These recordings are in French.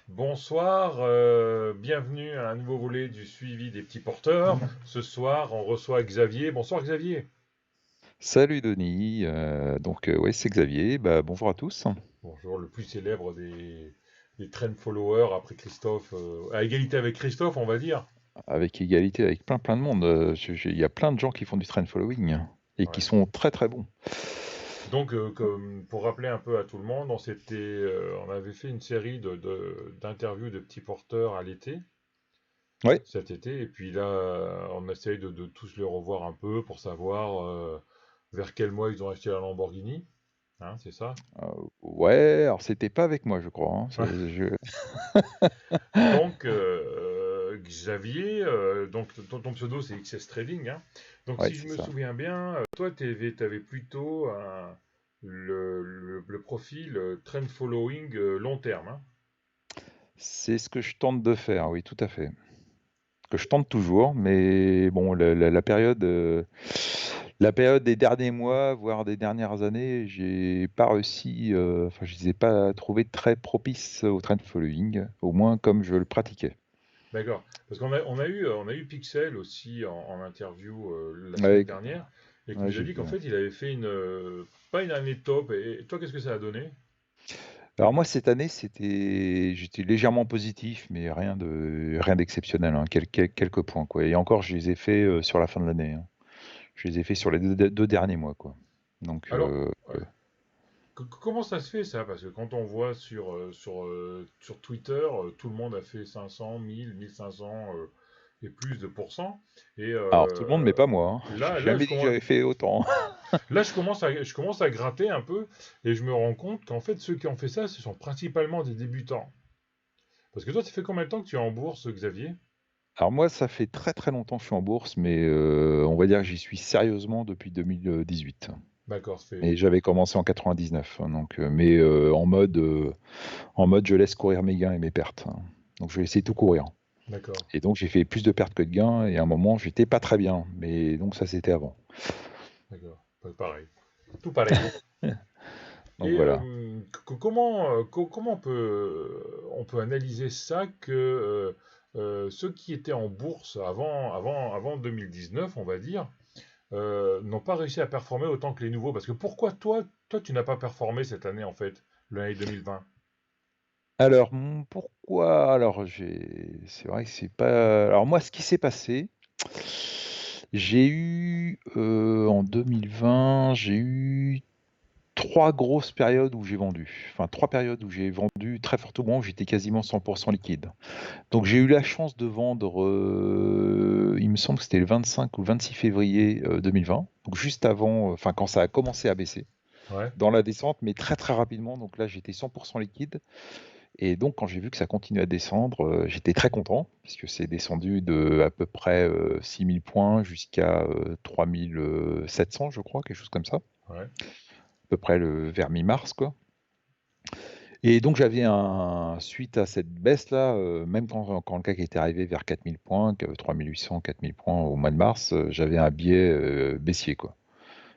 Bonsoir, bienvenue à un nouveau volet du suivi des petits porteurs. Ce soir, on reçoit Xavier. Bonsoir Xavier. Salut Denis, ouais, c'est Xavier, bonjour à tous. Bonjour, le plus célèbre des trend followers après Christophe, à égalité avec Christophe, on va dire. Avec égalité avec plein de monde, il y a plein de gens qui font du trend following et qui Ouais. sont très très bons. Donc, pour rappeler un peu à tout le monde, on avait fait une série d'interviews de petits porteurs à l'été, Ouais, cet été, et puis là, on essaye de tous les revoir un peu pour savoir vers quel mois ils ont acheté la Lamborghini. Hein, c'est ça? ouais, alors c'était pas avec moi je crois, hein, Donc, Xavier, donc ton pseudo c'est XS Trading, hein. Donc, Ouais, si je c'est me ça. souviens bien, toi, tu avais plutôt le profil trend following long terme, hein. C'est ce que je tente de faire, oui, tout à fait. Que je tente toujours, mais bon, la période des derniers mois, voire des dernières années, j'ai pas réussi, enfin, je les ai pas trouvés très propices au trend following, au moins comme je le pratiquais. D'accord. Parce on a eu Pixel aussi en interview la semaine Ouais, dernière, et qui ouais, nous a j'ai dit vu, qu'en ouais. fait, il avait fait pas une année top. Et toi, qu'est-ce que ça a donné? Alors moi, cette année, j'étais légèrement positif, mais rien d'exceptionnel, hein, quelques points, quoi. Et encore, je les ai faits sur la fin de l'année, hein. Je les ai faits sur les deux derniers mois, quoi. Donc, Alors, ouais. Comment ça se fait ça? Parce que quand on voit sur Twitter, tout le monde a fait 500, 1000, 1500 et plus de pourcents. Et alors tout le monde, mais pas moi, hein. J'ai là, jamais dit que j'avais fait autant. je commence à gratter un peu et je me rends compte qu'en fait, ceux qui ont fait ça, ce sont principalement des débutants. Parce que toi, ça fait combien de temps que tu es en bourse, Xavier? Alors moi, ça fait très très longtemps que je suis en bourse, mais on va dire que j'y suis sérieusement depuis 2018. D'accord, ça Et fait. j'avais commencé en 99, hein, donc, mais en mode je laisse courir mes gains et mes pertes, hein. Donc je vais essayer de tout courir. D'accord, Et donc j'ai fait plus de pertes que de gains et à un moment j'étais pas très bien, mais donc ça c'était avant. d'accord. Pareil. Tout pareil. Donc Et voilà. comment on peut analyser ça que ceux qui étaient en bourse avant 2019, on va dire, n'ont pas réussi à performer autant que les nouveaux? Parce que pourquoi toi, tu n'as pas performé cette année, en fait, l'année 2020? Alors pourquoi? Alors c'est vrai que c'est pas. Alors moi ce qui s'est passé, j'ai eu en 2020, j'ai eu trois grosses périodes où j'ai vendu. Enfin trois périodes où j'ai vendu très fortement, où j'étais quasiment 100% liquide. Donc j'ai eu la chance de vendre, il me semble que c'était le 25 ou le 26 février 2020, donc juste avant, enfin quand ça a commencé à baisser, Ouais, dans la descente, mais très très rapidement. Donc là j'étais 100% liquide. Et donc quand j'ai vu que ça continuait à descendre, j'étais très content, puisque c'est descendu de à peu près 6000 points jusqu'à 3700, je crois, quelque chose comme ça, à ouais, peu près vers mi-mars, quoi. Et donc suite à cette baisse-là, même quand le CAC était arrivé vers 4000 points, 3800, 4000 points au mois de mars, j'avais un biais baissier, quoi.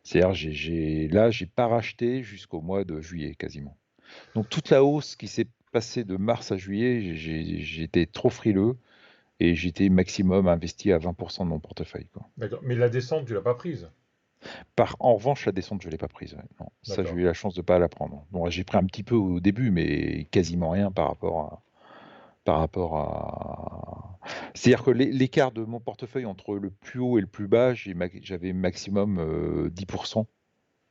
C'est-à-dire, là, j'ai pas racheté jusqu'au mois de juillet, quasiment. Donc, toute la hausse qui s'est passée de mars à juillet, j'étais trop frileux et j'étais maximum investi à 20% de mon portefeuille, quoi. d'accord. Mais la descente, tu l'as pas prise. En revanche, la descente, je l'ai pas prise, ouais. Non, ça, j'ai D'accord. eu la chance de pas la prendre. Bon, j'ai pris un petit peu au début, mais quasiment rien par rapport à. C'est-à-dire que l'écart de mon portefeuille entre le plus haut et le plus bas, j'avais maximum 10%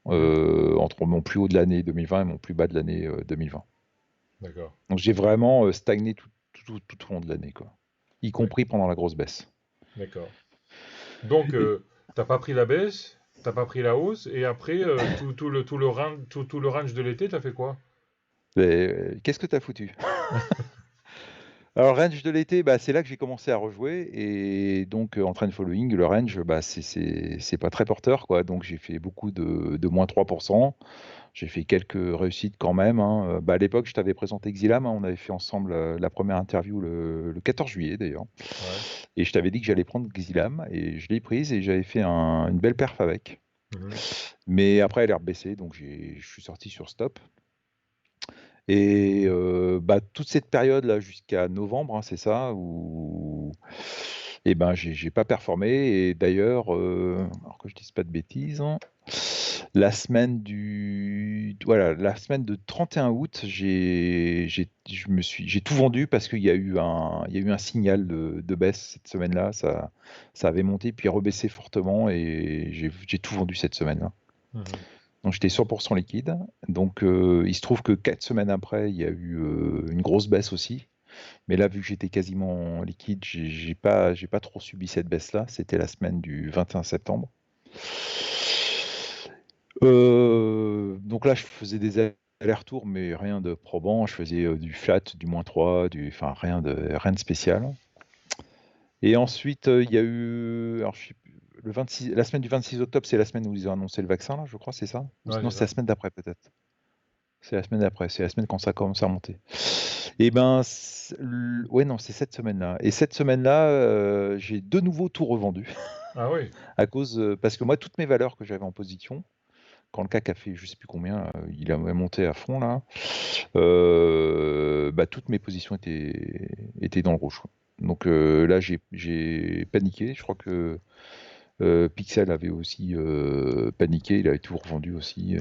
Mhm. entre mon plus haut de l'année 2020 et mon plus bas de l'année 2020. D'accord. Donc j'ai vraiment stagné tout au long de l'année, quoi. Y D'ac- compris pendant la grosse baisse. D'accord. Donc, Et- t'as pas pris la baisse, t'as pas pris la hausse, et après, tout le range de l'été, t'as fait quoi? Qu'est-ce que t'as foutu? Alors, range de l'été, c'est là que j'ai commencé à rejouer. Et donc, en train following, le range, c'est pas très porteur, quoi. Donc, j'ai fait beaucoup de moins 3%. J'ai fait quelques réussites quand même, hein. À l'époque, je t'avais présenté Xilam, hein. On avait fait ensemble la première interview le 14 juillet, d'ailleurs. Ouais. Et je t'avais dit que j'allais prendre Xilam. Et je l'ai prise et j'avais fait une belle perf avec. Mhm. Mais après, elle est rebaissée. Donc, je suis sorti sur stop. Et bah, toute cette période-là jusqu'à novembre, hein, c'est ça, où et ben, j'ai pas performé. Et d'ailleurs, alors que je dise pas de bêtises, hein, la semaine de 31 août, j'ai tout vendu parce il y a eu un signal de baisse cette semaine-là. Ça avait monté puis rebaissé fortement et j'ai tout vendu cette semaine-là. Mhm. Donc j'étais 100% liquide. Donc il se trouve que 4 semaines après, il y a eu une grosse baisse aussi. Mais là, vu que j'étais quasiment liquide, j'ai pas trop subi cette baisse-là. C'était la semaine du 21 septembre. Donc là, je faisais des allers-retours, mais rien de probant. Je faisais du flat, du -3, enfin rien de spécial. Et ensuite, il y a eu, alors, je sais plus, la semaine du 26 octobre, c'est la semaine où ils ont annoncé le vaccin, là, je crois, c'est ça? Ouais, Non, c'est c'est la ça. semaine d'après peut-être. C'est la semaine d'après, c'est la semaine quand ça commence à monter. Et ben, ouais, non, c'est cette semaine-là. Et cette semaine-là, j'ai de nouveau tout revendu Ah oui, parce que moi, toutes mes valeurs que j'avais en position, quand le CAC a fait, je sais plus combien, il a monté à fond là, bah, toutes mes positions étaient dans le rouge, quoi. Donc là, j'ai paniqué. Je crois que Pixel avait aussi paniqué, il avait tout revendu aussi.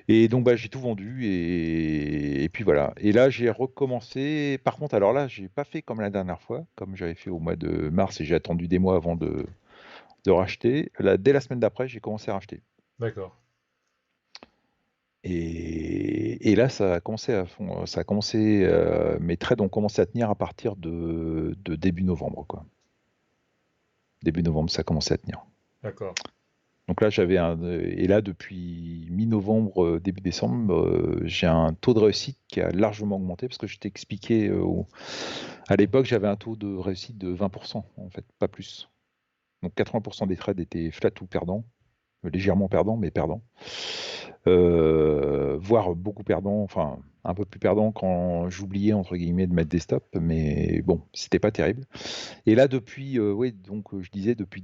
Et donc bah, j'ai tout vendu et puis voilà. Et là j'ai recommencé. Par contre, alors là, j'ai pas fait comme la dernière fois, comme j'avais fait au mois de mars et j'ai attendu des mois avant de racheter. Là, dès la semaine d'après, j'ai commencé à racheter. d'accord. Et là, ça a commencé à fond. Ça a commencé, mes trades ont commencé à tenir à partir de début novembre, quoi. Début novembre, ça a commencé à tenir. D'accord. Donc là, et là, depuis mi-novembre, début décembre, j'ai un taux de réussite qui a largement augmenté parce que je t'ai expliqué, à l'époque, j'avais un taux de réussite de 20%, en fait, pas plus. Donc 80% des trades étaient flat ou perdants, légèrement perdants, mais perdants. Voire beaucoup perdants, enfin un peu plus perdants quand j'oubliais entre guillemets de mettre des stops, mais bon, c'était pas terrible. Et là, depuis, oui, donc je disais depuis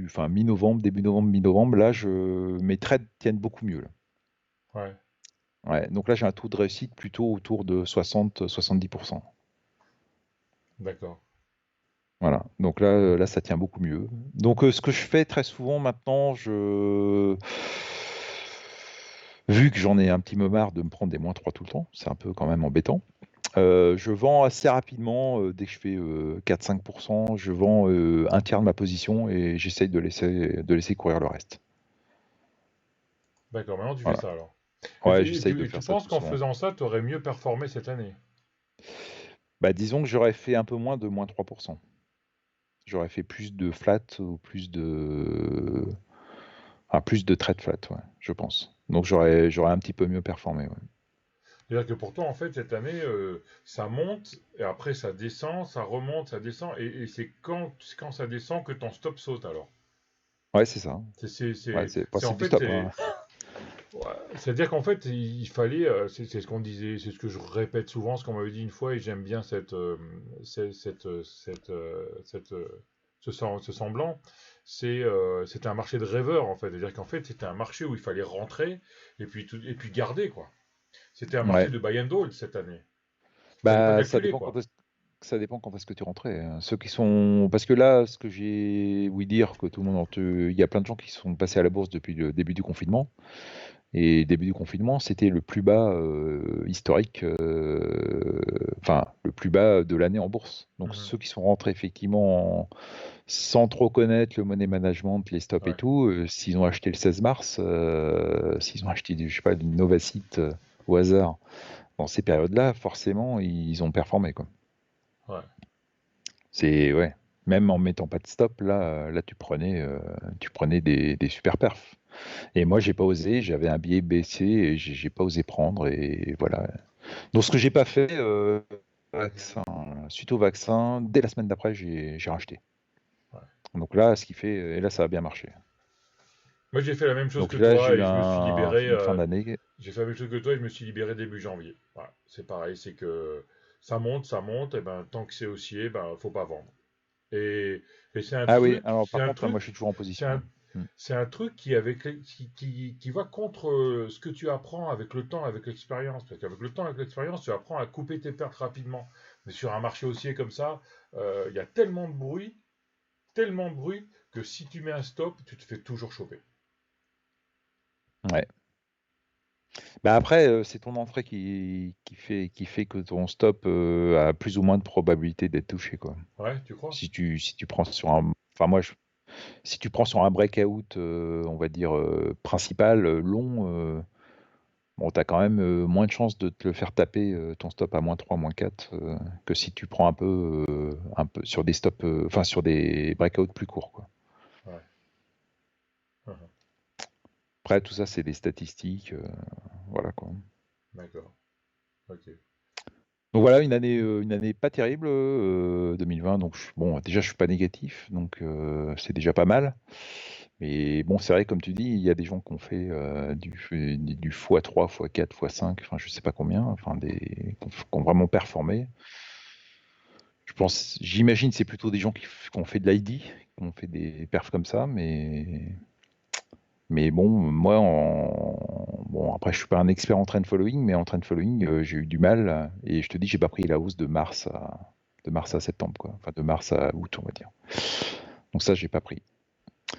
enfin mi-novembre, début novembre, mi-novembre, là, mes trades tiennent beaucoup mieux, là. Ouais, Ouais, donc là, j'ai un taux de réussite plutôt autour de 60-70%. d'accord. Voilà, donc là, ça tient beaucoup mieux. Donc, ce que je fais très souvent maintenant, vu que j'en ai un petit peu marre de me prendre des -3 tout le temps, c'est un peu quand même embêtant. Je vends assez rapidement, dès que je fais 4-5%, je vends un tiers de ma position et j'essaye de laisser courir le reste. D'accord, maintenant tu fais Voilà. ça alors. Et, Ouais, et j'essaye tu, de et tu faire ça penses plus qu'en souvent. faisant ça, tu aurais mieux performé cette année? Bah, disons que j'aurais fait un peu moins de -3%. J'aurais fait plus de flat ou plus de trade flat, ouais, je pense. Donc j'aurais un petit peu mieux performé, ouais. C'est-à-dire que pourtant, en fait, cette année, ça monte, et après ça descend, ça remonte, ça descend, et c'est quand ça descend que ton stop saute alors. Ouais, c'est ça. C'est c'est- Ouais, c'est- c'est bah, c'est en c'est du fait, stop, hein. ouais, c'est-à-dire qu'en fait, il fallait, c'est ce qu'on disait, c'est ce que je répète souvent, ce qu'on m'avait dit une fois, et j'aime bien ce semblant, c'était un marché de rêveurs en fait, c'est-à-dire qu'en fait, c'était un marché où il fallait rentrer et puis garder quoi. C'était un marché Ouais. de buy and hold cette année. Fallait pas Bah, calculer quoi. ça dépend quand est-ce que tu es rentré, hein. Ceux qui sont, parce que là, ce que j'ai ouï dire que tout le monde, il y a plein de gens qui sont passés à la bourse depuis le début du confinement. Et début du confinement, c'était le plus bas historique, enfin le plus bas de l'année en bourse. Donc Mhm. ceux qui sont rentrés effectivement sans trop connaître le money management, les stops et Ouais. tout, s'ils ont acheté le 16 mars, s'ils ont acheté je sais pas, du Novacite au hasard dans ces périodes-là, forcément ils ont performé, quoi. Ouais. C'est ouais. Même en mettant pas de stop, là tu prenais des super perfs. Et moi, j'ai pas osé, j'avais un billet baissé et j'ai pas osé prendre et voilà. Donc ce que j'ai pas fait, suite au vaccin, dès la semaine d'après, j'ai racheté. Ouais. Donc là, ce qui fait, et là, ça a bien marché. Moi, j'ai fait la même chose que Donc là, j'ai toi eu et je me suis libéré. une fin d'année. J'ai fait la même chose que toi et je me suis libéré début janvier. Voilà. C'est pareil, c'est que ça monte, et ben tant que c'est haussier, ben faut pas vendre. Et, et Ah oui, alors c'est par un contre, moi, truc, je suis toujours en c'est position, un, hein. Mm. c'est un truc qui va contre ce que tu apprends avec le temps, avec l'expérience. Parce qu'avec le temps, avec l'expérience, tu apprends à couper tes pertes rapidement. Mais sur un marché haussier comme ça, il y a tellement de bruit, que si tu mets un stop, tu te fais toujours choper. Ouais. Bah après, c'est ton entrée qui fait que ton stop a plus ou moins de probabilité d'être touché, quoi. Ouais, tu crois? Si tu prends sur un, enfin moi, si tu prends sur un breakout, on va dire principal, long, bon, t'as quand même moins de chances de te le faire taper ton stop à -3, -4 que si tu prends un peu sur des stops, enfin sur des breakouts plus courts, quoi. Ouais. Mhm. Après, tout ça, c'est des statistiques, voilà, quoi. D'accord. Ok. Donc voilà, une année pas terrible, 2020. Donc bon, déjà, je suis pas négatif, donc c'est déjà pas mal. Mais bon, c'est vrai, comme tu dis, il y a des gens qui ont fait du x3, x4, x5, enfin, je sais pas combien, enfin, qui ont vraiment performé. J'imagine, c'est plutôt des gens qui ont fait de l'ID, qui ont fait des perfs comme ça, mais bon, moi, bon, après, je suis pas un expert en trend following, mais en trend following, j'ai eu du mal. Et je te dis, j'ai pas pris la hausse de mars à septembre, quoi. Enfin, de mars à août, on va dire. Donc ça, j'ai pas pris. Ouais.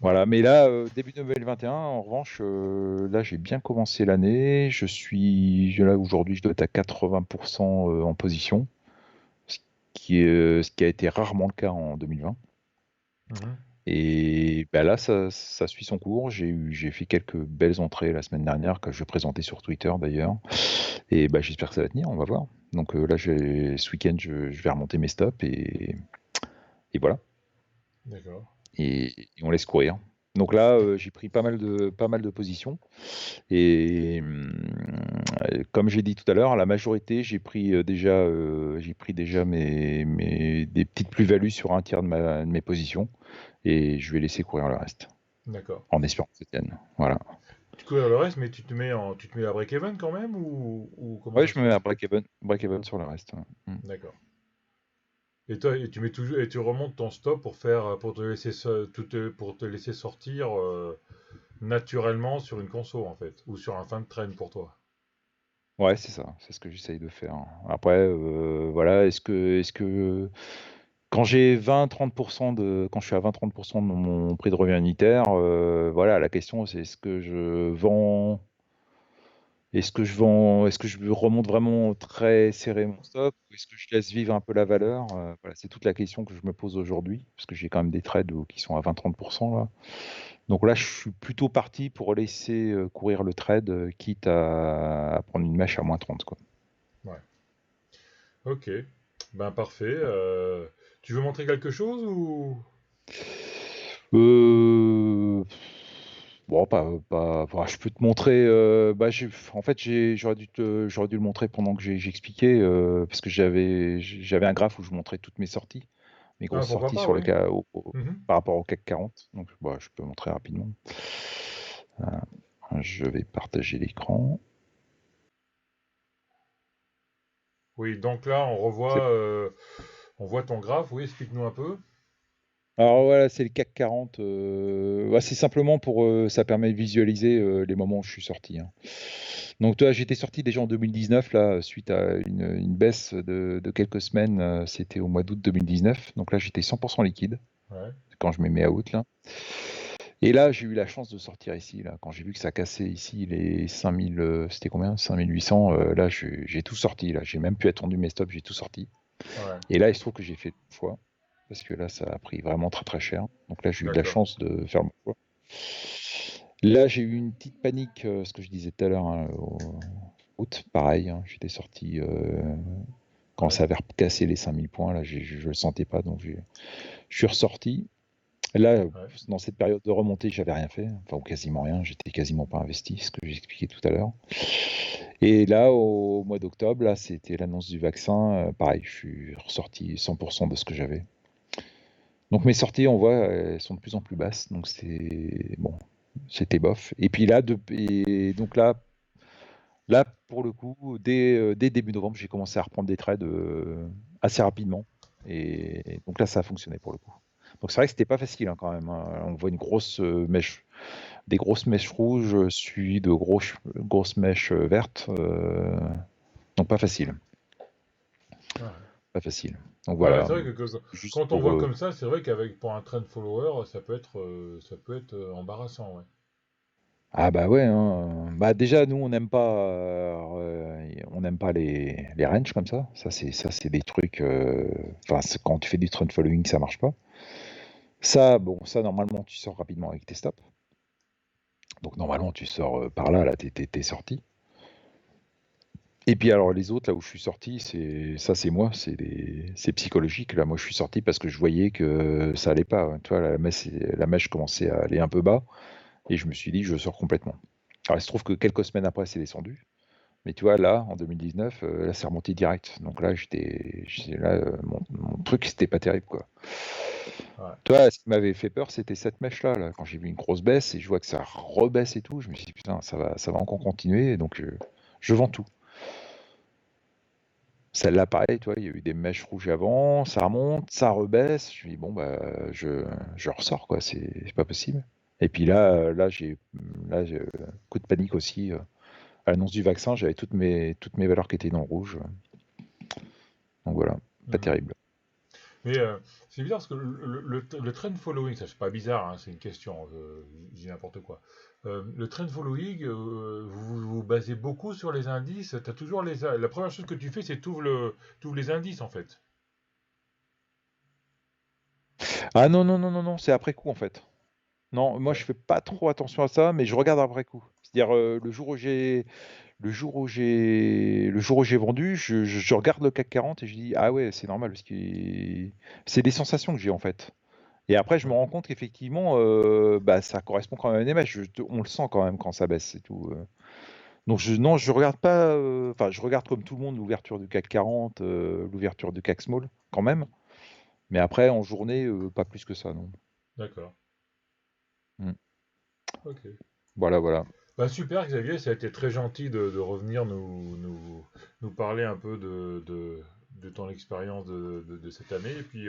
Voilà. Mais là, début 2021, en revanche, là, j'ai bien commencé l'année. Là, aujourd'hui, je dois être à 80% en position, ce ce qui a été rarement le cas en 2020. Mhm. Et bah là, ça suit son cours. J'ai fait quelques belles entrées la semaine dernière que je vais présenter sur Twitter d'ailleurs. Et bah, j'espère que ça va tenir, on va voir. Donc là, ce week-end, je vais remonter mes stops et voilà. D'accord. Et on laisse courir. Donc là, j'ai pris pas mal de positions. Et comme j'ai dit tout à l'heure, la majorité, j'ai pris déjà des petites plus-values sur un tiers de mes positions. Et je vais laisser courir le reste. D'accord. En espérant que ça tienne. Voilà. Tu couvres le reste, mais tu te mets à break-even quand même, ou comment Ouais, ça je se me mets à passe? break-even sur le reste. Ouais. Mm. D'accord. Et toi, et tu mets toujours, et tu remontes ton stop pour te laisser, pour te laisser sortir naturellement sur une conso en fait, ou sur un fin de train pour toi. Ouais, c'est ça. C'est ce que j'essaye de faire. Après, voilà, est-ce que quand quand je suis à 20-30% de mon prix de revient unitaire, voilà, la question c'est est-ce que je remonte vraiment très serré mon stock ou est-ce que je laisse vivre un peu la valeur? Voilà, c'est toute la question que je me pose aujourd'hui, parce que j'ai quand même des trades qui sont à 20-30% là. Donc là, je suis plutôt parti pour laisser courir le trade, quitte à prendre une mèche à -30, quoi. Ouais. Ok. Ben parfait. Tu veux montrer quelque chose ou? Euh, Bon, enfin, je peux te montrer. Bah, en fait, j'aurais dû le montrer pendant que j'expliquais, parce que j'avais un graphe où je montrais toutes mes sorties, mes Ah, grosses pourquoi sorties pas, sur oui. Mhm. par rapport au CAC 40. Donc, bah, je peux montrer rapidement. Je vais partager l'écran. Oui, donc là, C'est on voit ton graphe. Oui, explique-nous un peu. Alors voilà, c'est le CAC 40. Bah, c'est simplement ça permet de visualiser les moments où je suis sorti, hein. Donc toi, j'étais sorti déjà en 2019 là, suite à une baisse de quelques semaines. C'était au mois d'août 2019. Donc là, j'étais 100% liquide Ouais. quand je me mets à out là. Et là, j'ai eu la chance de sortir ici là. Quand j'ai vu que ça cassait ici les 5000, c'était combien? 5800. Là, j'ai tout sorti là. J'ai même plus attendu mes stops, j'ai tout sorti. Ouais. Et là, il se trouve que j'ai fait une fois, parce que là, ça a pris vraiment très très cher. Donc là, j'ai eu de la D'accord. chance de faire mon choix. Là, j'ai eu une petite panique, ce que je disais tout à l'heure, hein, au août, pareil, hein, j'étais sorti quand Ouais. ça avait cassé les 5000 points, là, je le sentais pas, donc je suis ressorti. Là, Ouais. dans cette période de remontée, j'avais rien fait, enfin, ou quasiment rien, j'étais quasiment pas investi, ce que j'ai expliqué tout à l'heure. Et là, au mois d'octobre, là, c'était l'annonce du vaccin, pareil, je suis ressorti 100% de ce que j'avais. Donc mes sorties, on voit, elles sont de plus en plus basses. Donc c'était bof. Et puis et donc là, pour le coup, dès début novembre, j'ai commencé à reprendre des trades assez rapidement. Et donc là, ça a fonctionné pour le coup. Donc c'est vrai que c'était pas facile hein, quand même, hein. On voit une grosse mèche, des grosses mèches rouges suivies de grosses mèches vertes. Donc pas facile, Ouais. pas facile. Donc Ouais, voilà, c'est vrai juste quand on pour. voit comme ça, c'est vrai qu'avec pour un trend follower, embarrassant, ouais. Ah bah ouais, hein. Bah déjà nous on n'aime pas les ranges comme ça. Ça c'est des trucs. Enfin quand tu fais du trend following ça marche pas. Ça bon ça normalement tu sors rapidement avec tes stops. Donc normalement tu sors par là t'es sorti. Et puis alors les autres là où je suis sorti c'est moi c'est psychologique là. Moi je suis sorti parce que je voyais que ça allait pas, hein. Tu vois la mèche commençait à aller un peu bas et je me suis dit je sors complètement. Alors il se trouve que quelques semaines après c'est descendu. Mais tu vois, là, en 2019, là, c'est remonté direct. Donc là, là, mon truc, c'était pas terrible, quoi. Ouais. Tu vois, ce qui m'avait fait peur, c'était cette mèche-là, là. Quand j'ai vu une grosse baisse et je vois que ça rebaisse et tout, je me suis dit, putain, ça va encore continuer. Et donc, je vends tout. Celle-là, pareil, tu vois, il y a eu des mèches rouges avant, ça remonte, ça rebaisse. Je me dis, bon, bah, je ressors, quoi. C'est pas possible. Et puis là, coup de panique aussi. À l'annonce du vaccin, j'avais toutes mes valeurs qui étaient dans le rouge. Donc voilà, pas Mhm. terrible. Mais c'est bizarre parce que le trend following, ça c'est pas bizarre, hein, c'est une question, je dis n'importe quoi. Le trend following, vous vous basez beaucoup sur les indices. T'as toujours la première chose que tu fais, c'est t'ouvres les indices en fait. Ah non, non, non, non, non, c'est après coup en fait. Non, moi je Ouais. fais pas trop attention à ça, mais je regarde après coup. C'est-à-dire le jour où j'ai vendu, je regarde le CAC 40 et je dis ah ouais, c'est normal parce que c'est des sensations que j'ai en fait. Et après je me Ouais. rends compte qu'effectivement bah ça correspond quand même à une image. On le sent quand même quand ça baisse et tout. Donc non, je regarde pas. Enfin, je regarde comme tout le monde l'ouverture du CAC 40, l'ouverture du CAC Small quand même. Mais après en journée, pas plus que ça, non. D'accord. Mm. Ok. Voilà, voilà. Bah super Xavier, ça a été très gentil de revenir nous parler un peu de ton expérience de cette année. Et puis,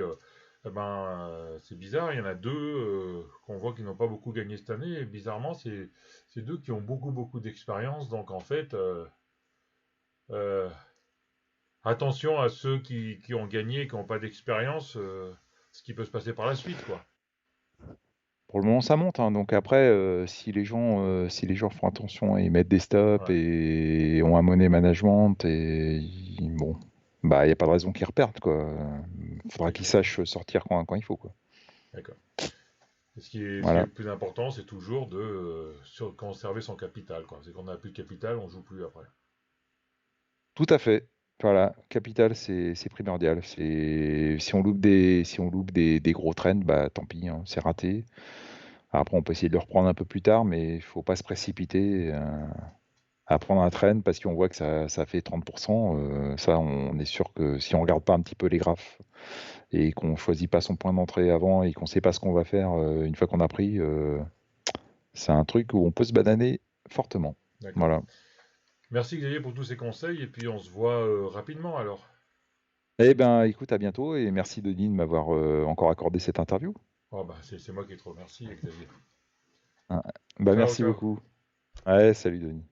c'est bizarre, il y en a deux qu'on voit qui n'ont pas beaucoup gagné cette année. Et bizarrement, c'est deux qui ont beaucoup d'expérience. Donc en fait, euh, attention à ceux qui ont gagné et qui n'ont pas d'expérience, ce qui peut se passer par la suite, quoi. Pour le moment, ça monte, hein. Donc après, si les gens font attention et mettent des stops Ouais, et ont un money management bon, bah il y a pas de raison qu'ils reperdent quoi. Faudra c'est qu'ils clair. sachent sortir quand il faut quoi. D'accord. Et ce qui est Voilà. le plus important, c'est toujours de conserver son capital, quoi. C'est qu'on n'a plus de capital, on joue plus après. Tout à fait. Voilà. Capital, c'est primordial. C'est si on loupe des gros trends, bah tant pis, hein, c'est raté. Après, on peut essayer de le reprendre un peu plus tard, mais il faut pas se précipiter. À prendre un trend parce qu'on voit que ça fait 30%, ça, on est sûr que si on regarde pas un petit peu les graphes et qu'on choisit pas son point d'entrée avant et qu'on sait pas ce qu'on va faire une fois qu'on a pris, c'est un truc où on peut se bananer fortement. D'accord. Voilà. Merci Xavier pour tous ces conseils, et puis on se voit rapidement alors. Eh ben, écoute, à bientôt et merci Denis de m'avoir encore accordé cette interview. Oh, bah, c'est moi qui te remercie, Xavier. Hein. Bah, Ciao, merci ciao. beaucoup. Ouais, salut Denis.